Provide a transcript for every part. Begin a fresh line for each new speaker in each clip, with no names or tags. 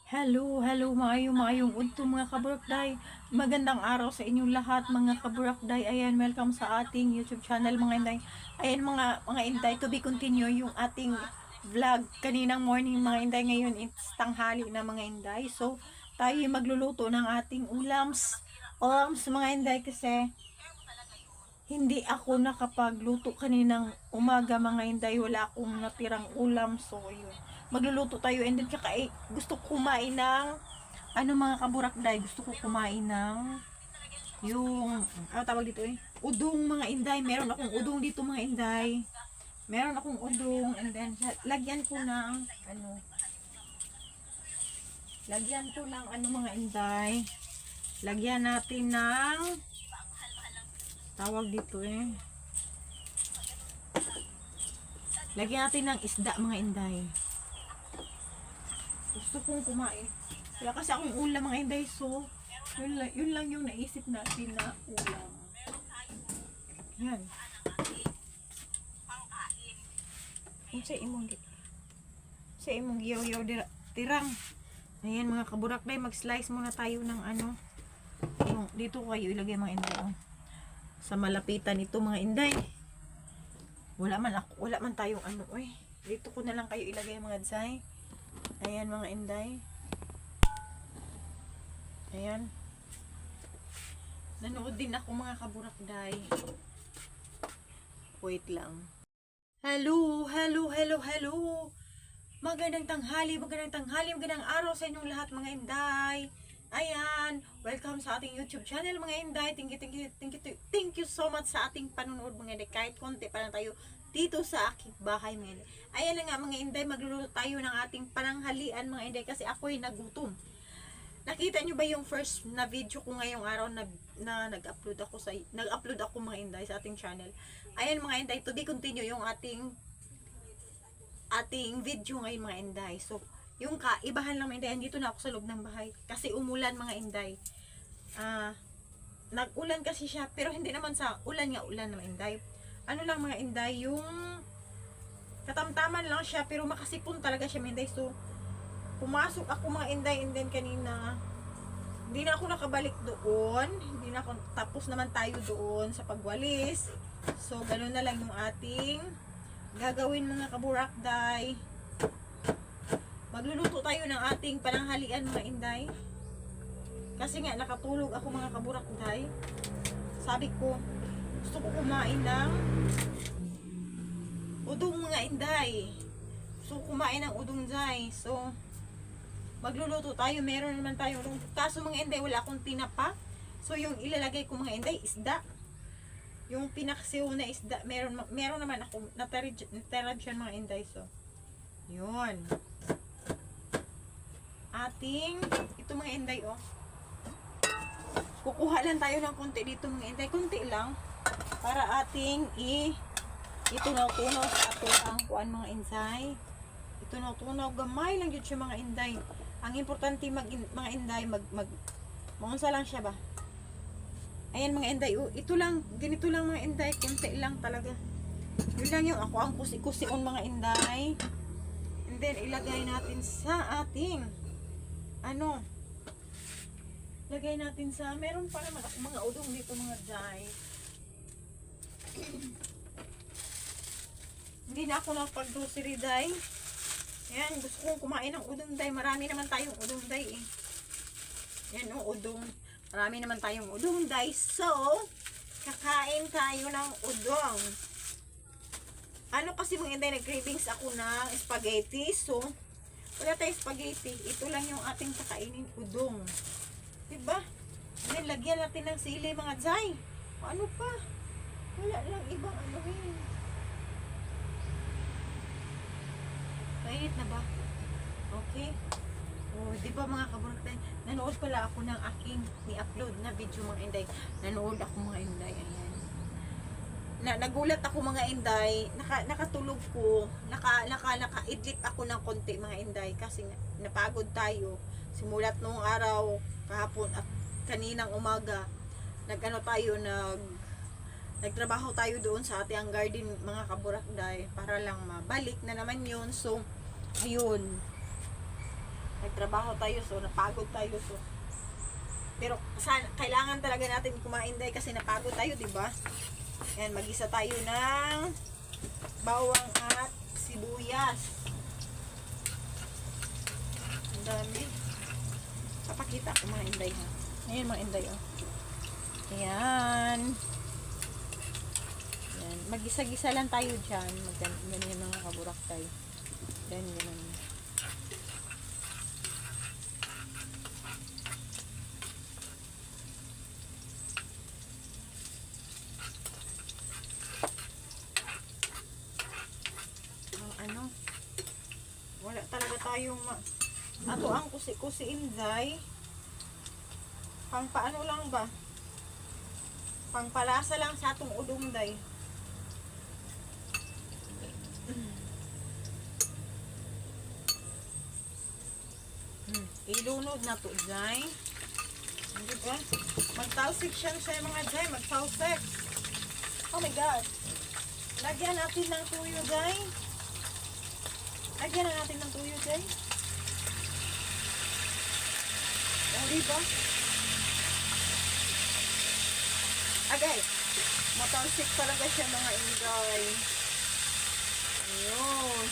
Hello, maayong udto mga kaburakday. Magandang araw sa inyong lahat mga kaburakday. Ayan, welcome sa ating YouTube channel mga inday. Ayan mga inday, to be continue yung ating vlog kaninang morning mga inday. Ngayon it's tanghali na mga inday. So, tayo magluluto ng ating ulams mga inday kasi hindi ako nakapagluto kaninang umaga mga inday, wala akong natirang ulam, so yun, magluluto tayo. And then tsaka gusto ko kumain ng mga kaburakday, gusto ko kumain ng yung tawag dito udong mga inday. Meron akong udong dito mga inday, meron akong udong. And then lagyan ko ng mga inday, lagyan natin ng tawag dito lagyan natin ng isda mga inday. Gusto kong kumain, wala kasi akong ulam mga inday, so yun lang yung naisip natin na ulam. Yan kung sa imong giyaw tirang. Ayan mga kaburakday, mag slice muna tayo ng yung dito ko kayo ilagay mga inday sa malapitan ito mga inday. Wala man tayong dito ko na lang kayo ilagay mga dzay. Ayan mga inday, ayan, nanood din ako mga kaburakday. Wait lang. Hello. Magandang magandang araw sa inyong lahat mga inday. Ayan, welcome sa ating YouTube channel mga inday. Thank you so much sa ating panonood mga inday. Kahit konti pa lang tayo dito sa aking bahay mga inday. Ayan na nga mga inday, magluluto tayo ng ating pananghalian mga inday kasi ako'y nagutom. Nakita nyo ba yung first na video ko ngayong araw na nag-upload ako mga inday sa ating channel. Ayan mga inday, to be continue yung ating video ngayon mga inday. So, yung kaibahan lang mga inday, andito na ako sa loob ng bahay kasi umulan mga inday. Nag-ulan kasi siya, pero hindi naman sa ulan na mga inday. Ano lang mga inday, yung katamtaman lang siya, pero makasipon talaga siya mga inday. So, pumasok ako mga inday, and then kanina hindi na ako nakabalik doon, tapos naman tayo doon sa pagwalis. So ganoon na lang yung ating gagawin mga kaburakday. Magluluto tayo ng ating pananghalian mga inday kasi nga nakatulog ako mga kaburakday. Sabi ko gusto ko kumain ng udong mga inday, gusto ko kumain ng udong day. So magluluto tayo, meron naman tayo kaso mga inday wala akong tinapa. So yung ilalagay ko mga inday isda, yung pinaksiw na isda. Meron naman ako natira dyan mga inday. So yun ating ito mga inday kukuha lang tayo ng konti dito mga inday, konti lang para ating itunaw-tunaw sa ato ang kuan mga inday. Itunaw-tunaw gamay lang yun siya mga inday. Ang importante mga inday maunsa lang siya ba. Ayan mga inday, ito lang, ganito lang mga inday, konti lang talaga. Yun lang yung ako ang kusi-kusion mga inday. And then ilagay natin sa ating lagay natin sa, meron pa naman ako mga udong dito mga day. Hindi na ako nakapag-grocery day. Ayan, gusto kong kumain ng udong day. Marami naman tayong udong day Ayan udong. Marami naman tayong udong day. So, kakain tayo ng udong. Kasi mga inday, nag-cravings ako ng spaghetti. So, wala tayong spaghetti. Ito lang yung ating kakainin udong. Diba? Then, lagyan natin ng sili mga zay. Ano pa? Wala lang ibang Mainit na ba? Okay. Di ba mga kaburakday, nanood pala ako ng aking ni-upload na video mga inday. Nanood ako mga inday. Ayan. Nagulat ako mga inday. Nakatulog ko. Naka-idlip ako ng konti mga inday kasi napagod tayo. Simulat nung araw, kahapon at kaninang umaga. Nagtrabaho tayo doon sa ating garden mga kaburakday para lang mabalik na naman yun. So ayun, nagtrabaho tayo, so napagod tayo, so pero kailangan talaga natin kumain dahil kasi napagod tayo, di ba? Yan, mag-isa tayo ng bawang at sibuyas. Ang dami. Papakita ko mga inday, ha. Ayan mga inday, oh. Ayan. Ayan. Mag-isa-gisa lang tayo dyan. Ganyan mga kaburaktay. Ganyan. Wala talaga tayong ato ang kusi-kusi inday. Pang paano lang ba? Pang palasa lang sa atong udong day. Ilunod na to day. Diba? Magtausik siya mga day. Magtausik. Oh my God. Lagyan natin ng tuyo day. Lagyan na natin ng tuyo, Jay. O, diba? Agay. Matalsik talaga siya, mga inday. Ayun.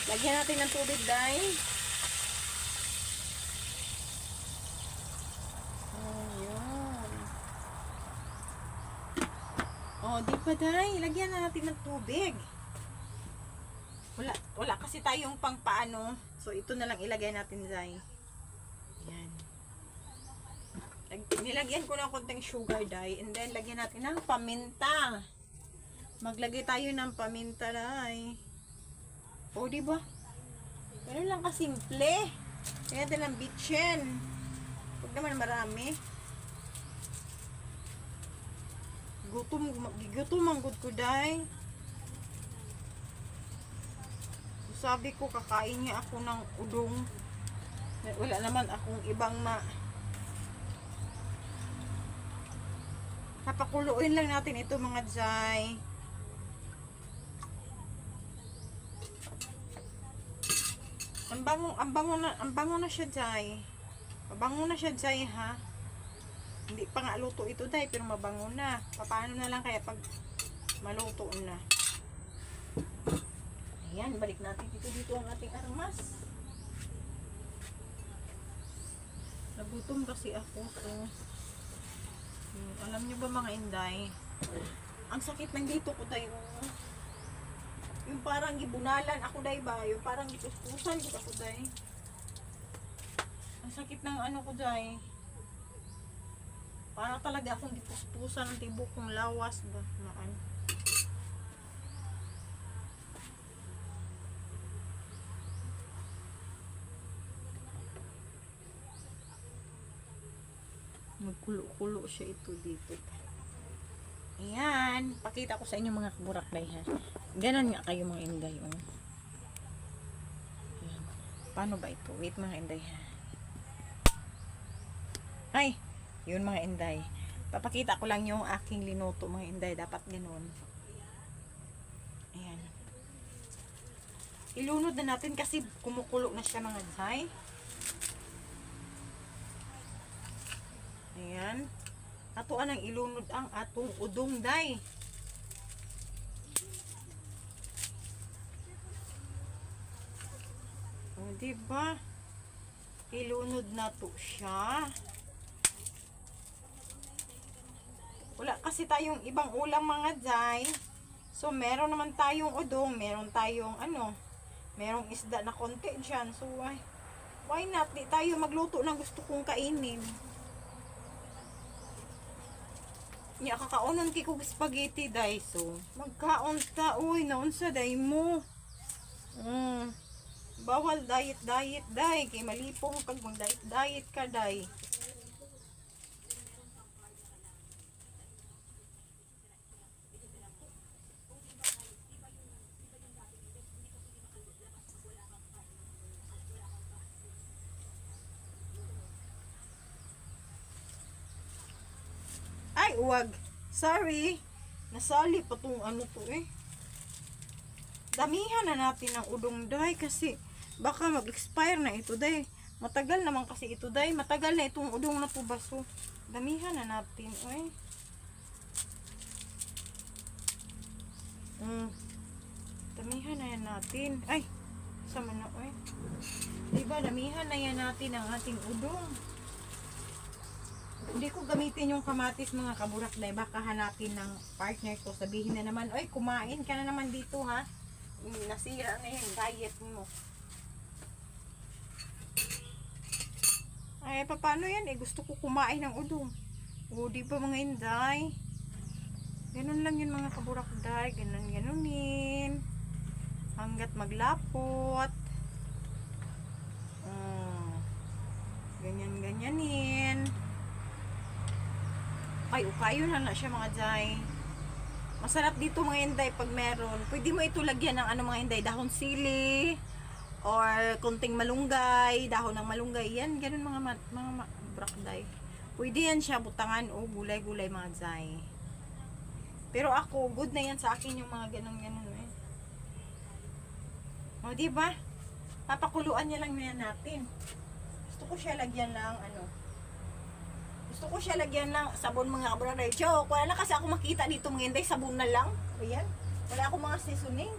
Lagyan natin ng tubig, day. Ayun. O, di ba, day? Lagyan na natin ng tubig. Wala kasi tayong pang paano. So, ito na lang ilagay natin, Zay. Yan. Nilagyan ko ng konting sugar dye. And then, lagyan natin ng paminta. Maglagay tayo ng paminta, Day. O, diba? Pero lang kasimple. Kaya natin ng bitchin. Huwag naman marami. Gutom ang good ko, Day. Sabi ko, kakain niya ako ng udong. Wala naman akong ibang Papakuluin lang natin ito, mga Jay. Ang bango na siya, Jay. Mabango na siya, Jay, ha? Hindi pa nga luto ito, Jay, pero mabango na. Paano na lang kaya pag maluto na? Ayan, balik natin dito ang ating armas. Nagutom kasi ako. So, alam nyo ba mga inday? Ang sakit ng dito ko tayo. Yung parang gibunalan ako day ba? Yung parang gipuspusan ko ako day. Ang sakit ng ano ko day. Parang talaga akong gipuspusan ng tibok kong lawas ba? Maan. Magkulo-kulo siya ito dito. Ayan. Pakita ko sa inyo mga kaburaklay, ha. Ganon nga kayo mga inday. Oh. Ayan. Paano ba ito? Wait mga inday, ha. Ay! Yun mga inday. Papakita ko lang yung aking linuto mga inday. Dapat ganon. Ayan. Ilunod na natin kasi kumukulo na siya mga inday. Ayan. Atoan ang ilunod ang atong udong day. O, diba? Ilunod na to siya. Wala kasi tayong ibang ulam mga day. So, meron naman tayong udong. Meron tayong merong isda na konti dyan. So, why not? Di tayo magluto na gusto kong kainin. Nya kakaonan kay kog spaghetti day, so magkaon ta oy naunsa day mo. Bawal diet day kay malipong pag mag diet ka day. Ay, uwag. Sorry. Nasali pa tong ano to eh. Damihan na natin ng udong day kasi Baka mag-expire na ito, day. Matagal naman kasi ito, day. Matagal na itong udong na to, baso. Damihan na natin, oy. Damihan na yan natin. Ay, sama na, oy. Diba, damihan na yan natin ang ating udong. Hindi ko gamitin yung kamatis, mga kaburak, day. Baka hanapin ng partner ko. Sabihin na naman, oy, kumain ka na naman dito, ha. Nasira na yung diet mo. Ay, paano yan? Gusto ko kumain ng udong. O, di ba mga inday? Ganun lang yun mga kaburakday. Ganunin. Hanggat maglapot. Ganyan-ganyanin. Ay, ukayo na siya mga day. Masarap dito mga inday pag meron. Pwede mo ito lagyan ng mga inday. Dahon sili. Or kunting malunggay, dahon ng malunggay, yan, ganun mga brakday. Pwede yan siya butangan o gulay-gulay mga zay. Pero ako, good na yan sa akin yung mga ganun-ganun eh. O, diba? Papakuluan niya lang yan natin. Gusto ko siya lagyan ng gusto ko siya lagyan ng sabon mga kabrakday. Joke, wala na kasi ako makita dito mga inday, sabon na lang. Ayan, wala ako mga seasoning.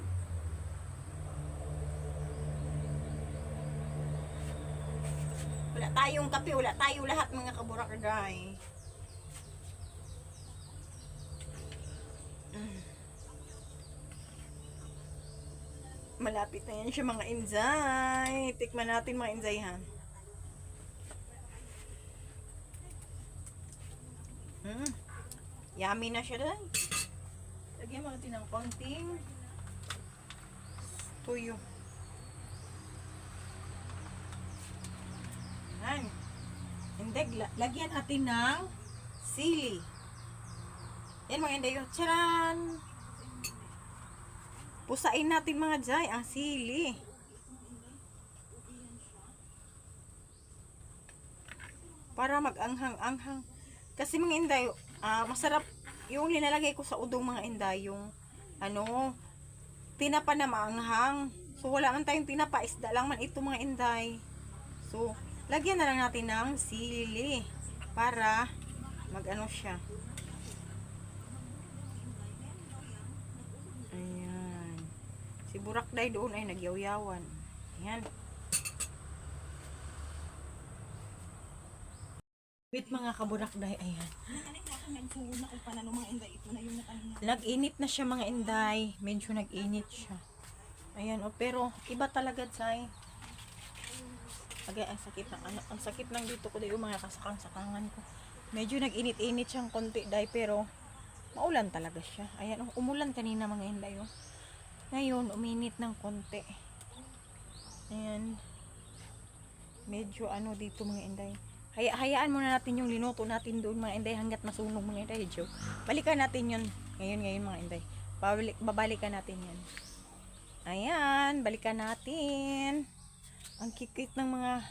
Wala tayong kape, wala tayo lahat mga kaburakday. Malapit na yan siya mga inzay. Tikman natin mga inzay ha. Yummy na siya dahil. Lagyan mo natin ng konting tuyo. Hindi, lagyan natin ng sili. Yan mga inday. Charan! Pusain natin mga jay ang sili. Para mag-anghang-anghang. Kasi mga inday, masarap yung linalagay ko sa udong mga inday. Yung, tinapa na maanghang. So, wala man tayong tinapa. Isda lang man ito mga inday. So, lagyan na lang natin ng sili para mag-ano siya. Ayan. Si Burakday doon ay nagyaw-yawan. Ayan. Wait mga kaburakday, ayan. Nag-init na siya mga inday. Medyo nag-init siya. Ayan, pero iba talaga say. Agay, ang sakit ng dito ko dahil mga kasakang-sakangan ko. Medyo nag-init-init siyang konti dahil pero maulan talaga siya. Ayan, umulan kanina mga inday. Ngayon, uminit ng konti. Ayan. Medyo dito mga inday. Hayaan muna natin yung linuto natin doon mga inday hanggat masunog mga inday. Joke. Balikan natin yun. Ngayon mga inday. Babalikan natin yan. Ayan, balikan natin. Ang kikit ng mga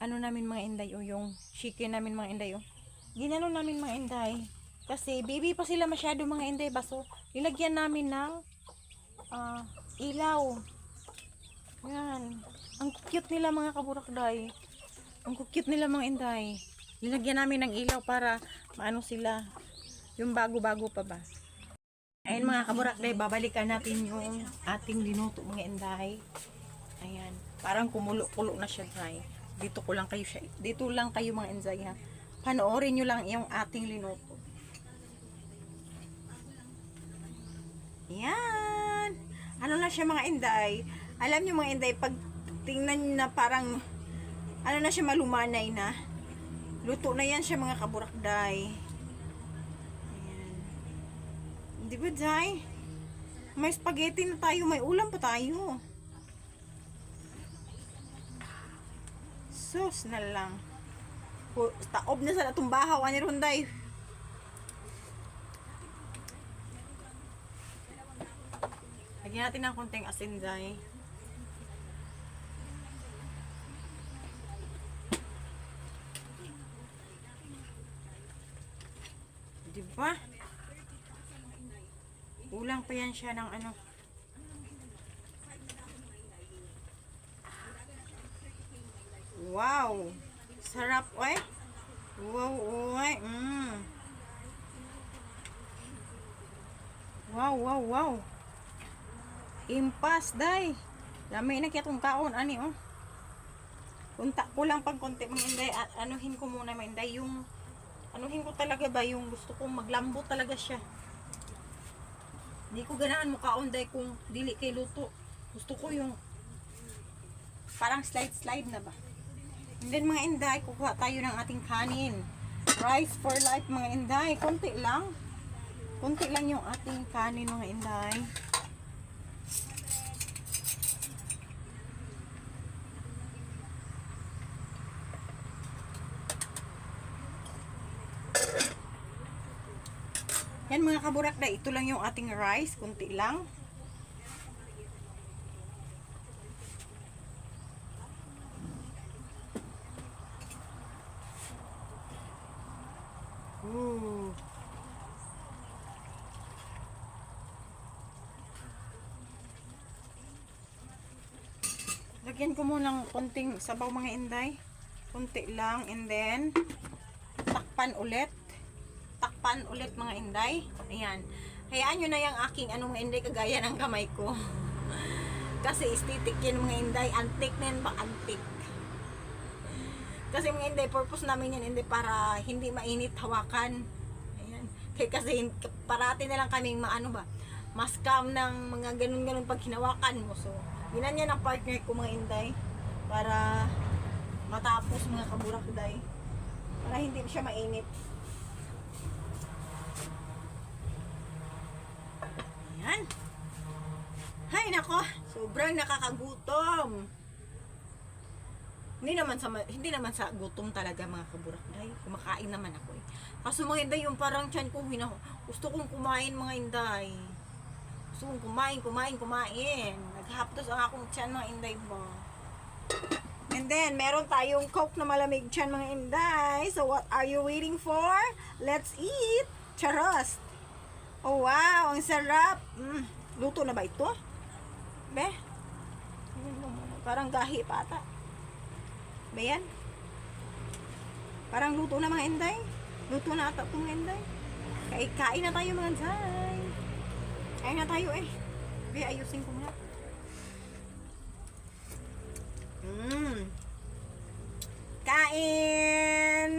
namin mga inday yung chicken namin mga inday ginano namin mga inday kasi baby pa sila masyado mga inday baso nilagyan namin ng ilaw. Yan, ang cute nila mga kaburakday, ang cute nila mga inday. Nilagyan namin ng ilaw para maano sila yung bago-bago pa ba. Ayun mga kaburakday, babalikan natin yung ating linuto mga inday. Ayan, parang kumulo-kulo na siya dry. Dito lang kayo mga inday ha. Panoorin nyo lang yung ating linuto. Ayan. Ano na siya mga inday? Alam nyo mga inday, pag tingnan nyo na parang na siya malumanay na. Luto na yan siya mga kaburakday. Ayan. Di ba day? May spaghetti na tayo, may ulam pa tayo. Sus na lang. Taob na sa natong bahaw ani ronday. Lagyan natin ng konting asin day. Diba? Ulang pa yan siya ng Wow. Sarap, oy. Wow, oy. Wow, wow, wow. Impas, day. Lami na kaya itong kaon, ani, oh. Punta ko lang pag konti, mga inday. Anuhin ko muna, mga inday. Anuhin ko talaga ba yung gusto kong maglambot talaga siya. Hindi ko ganaan mukhaon, day, kung dili kay luto. Gusto ko yung parang slide na ba. And then, mga inday, kukuha tayo ng ating kanin. Rice for life, mga inday. Konti lang. Konti lang yung ating kanin, mga inday. Yan mga kaburakday, ito lang yung ating rice, kunti lang. Lagyan ko muna ng konting sabaw, mga inday. Kunti lang, and then takpan ulit. Takpan ulit, mga inday. Ayan. Hayaan nyo na yung aking mga inday kagaya ng kamay ko. Kasi aesthetic yan, mga inday. Antique na yan ba? Antique. Kasi mga inday, purpose namin yan, hindi para hindi mainit hawakan. Ayan. Kasi parati na lang kaming ma-scam ng mga ganun-ganun pag hinawakan mo. So, ginanyan ang partner ko, mga inday. Para matapos, mga kaburakday. Para hindi siya mainit. Ayan. Hay nako, sobrang nakakagutom. Hindi naman sa gutom talaga, mga kaburakday. Kumakain naman ako eh. Kaso mga inday, yung parang tiyan ko, gusto kong kumain, mga inday. Gusto kong kumain. Naghapdos ang akong tiyan, mga inday ba. And then, meron tayong Coke na malamig tiyan, mga inday. So, what are you waiting for? Let's eat! Charos! Oh, wow! Ang sarap! Luto na ba ito? Be? Parang gahi pa ata. Ba yan? Parang luto na, mga inday. Luto na ata ito, mga inday. Kain na tayo, mga inday. Kain na tayo eh. Be, ayusin ko nga. Kain!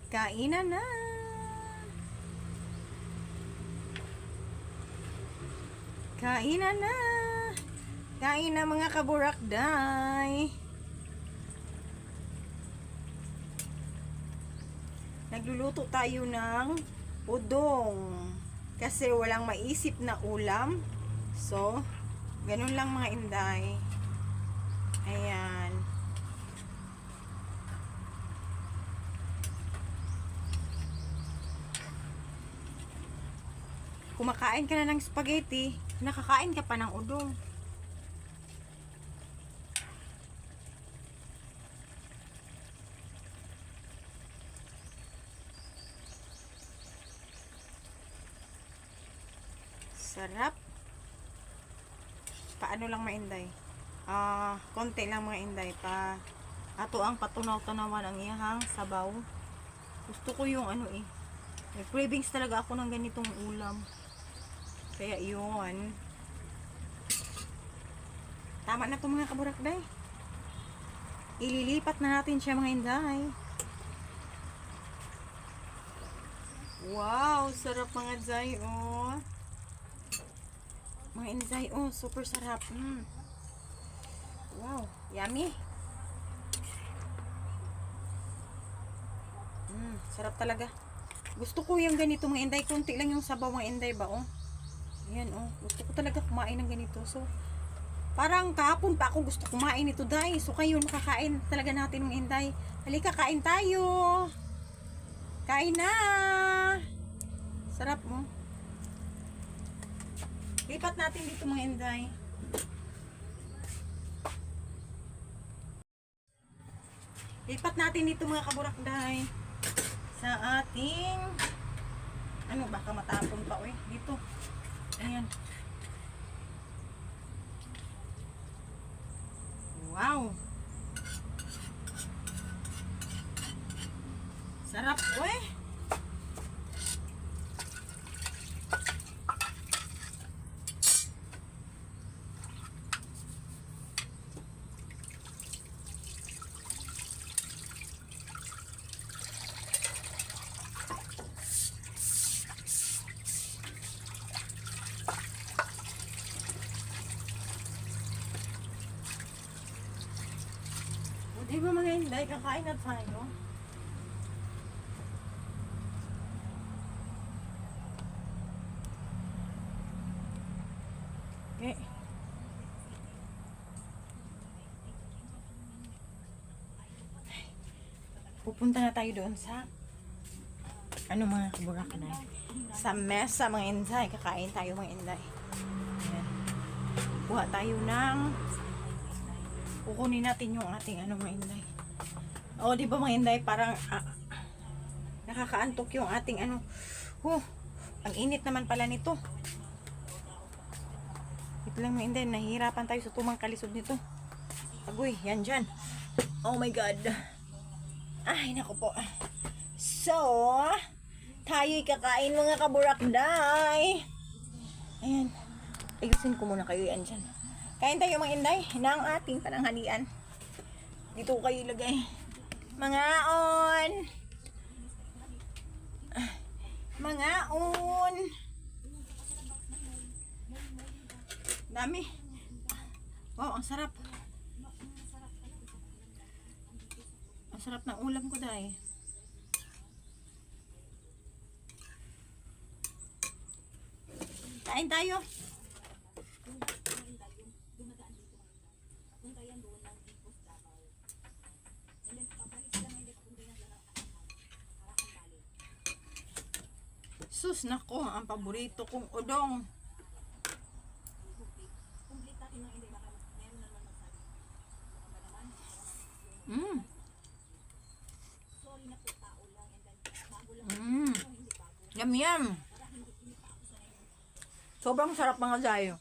Kainan na! Kainan na! Kain na, mga kaburakday! Nagluluto tayo ng udong. Kasi walang maisip na ulam. So, ganun lang, mga inday. Ayan. Kumakain ka na ng spaghetti, nakakain ka pa ng udong. Sarap. Paano lang, mainday? Konti lang, mga inday. Ato ang patunaw-tanawan ang iyahang sabaw. Gusto ko yung may cravings talaga ako ng ganitong ulam. Kaya yun. Tama na ito, mga kaburakday. Ililipat na natin siya, mga inday. Wow, sarap, mga inday, oh. Mga inday, oh, super sarap. Wow, yummy. Sarap talaga. Gusto ko yung ganito, mga inday. Kunti lang yung sabaw, mga inday ba, oh. Ayan, oh. Gusto ko talaga kumain ng ganito. So, parang kahapon pa ako gusto kumain ito, day. So, kayo makakain talaga natin, mga inday. Halika, kain tayo. Kain na. Sarap, oh. Lipat natin dito, mga inday. Lipat natin dito, mga kaburakday. Sa ating baka matapon pa, dito. Ayan. Wow. Sarap, eh. Di ba mga hindi, kakain na tayo? Okay. Pupunta na tayo doon sa mga kaburakan na sa mesa mga inday. Kakain tayo mga inday. Ayan. Kuha tayo ng kukunin natin yung ating mga inday. O, di ba mga inday, parang nakakaantok yung ating ang init naman pala nito. Ito lang mga inday, nahihirapan tayo sa tumang kalisod nito. Agoy, yan dyan. Oh my God. Ay, naku po. So, tayo'y kakain mga kaburakday. Ayan. Ayusin ko muna kayo yan dyan. Kain tayo mga inday ng ating pananghalian. Dito ko kayo ilagay. Mga on. Mga on. Dami. Wow, ang sarap. Ang sarap ng ulam ko dahil. Kain tayo. Sus, nako, ang paborito kong udong. Yum yum. Sobrang sarap mga dayo.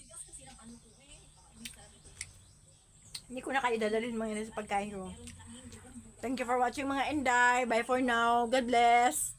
Hindi ko na kayo dadalhin mga yun sa pagkain ko. Thank you for watching mga inday. Bye for now. God bless.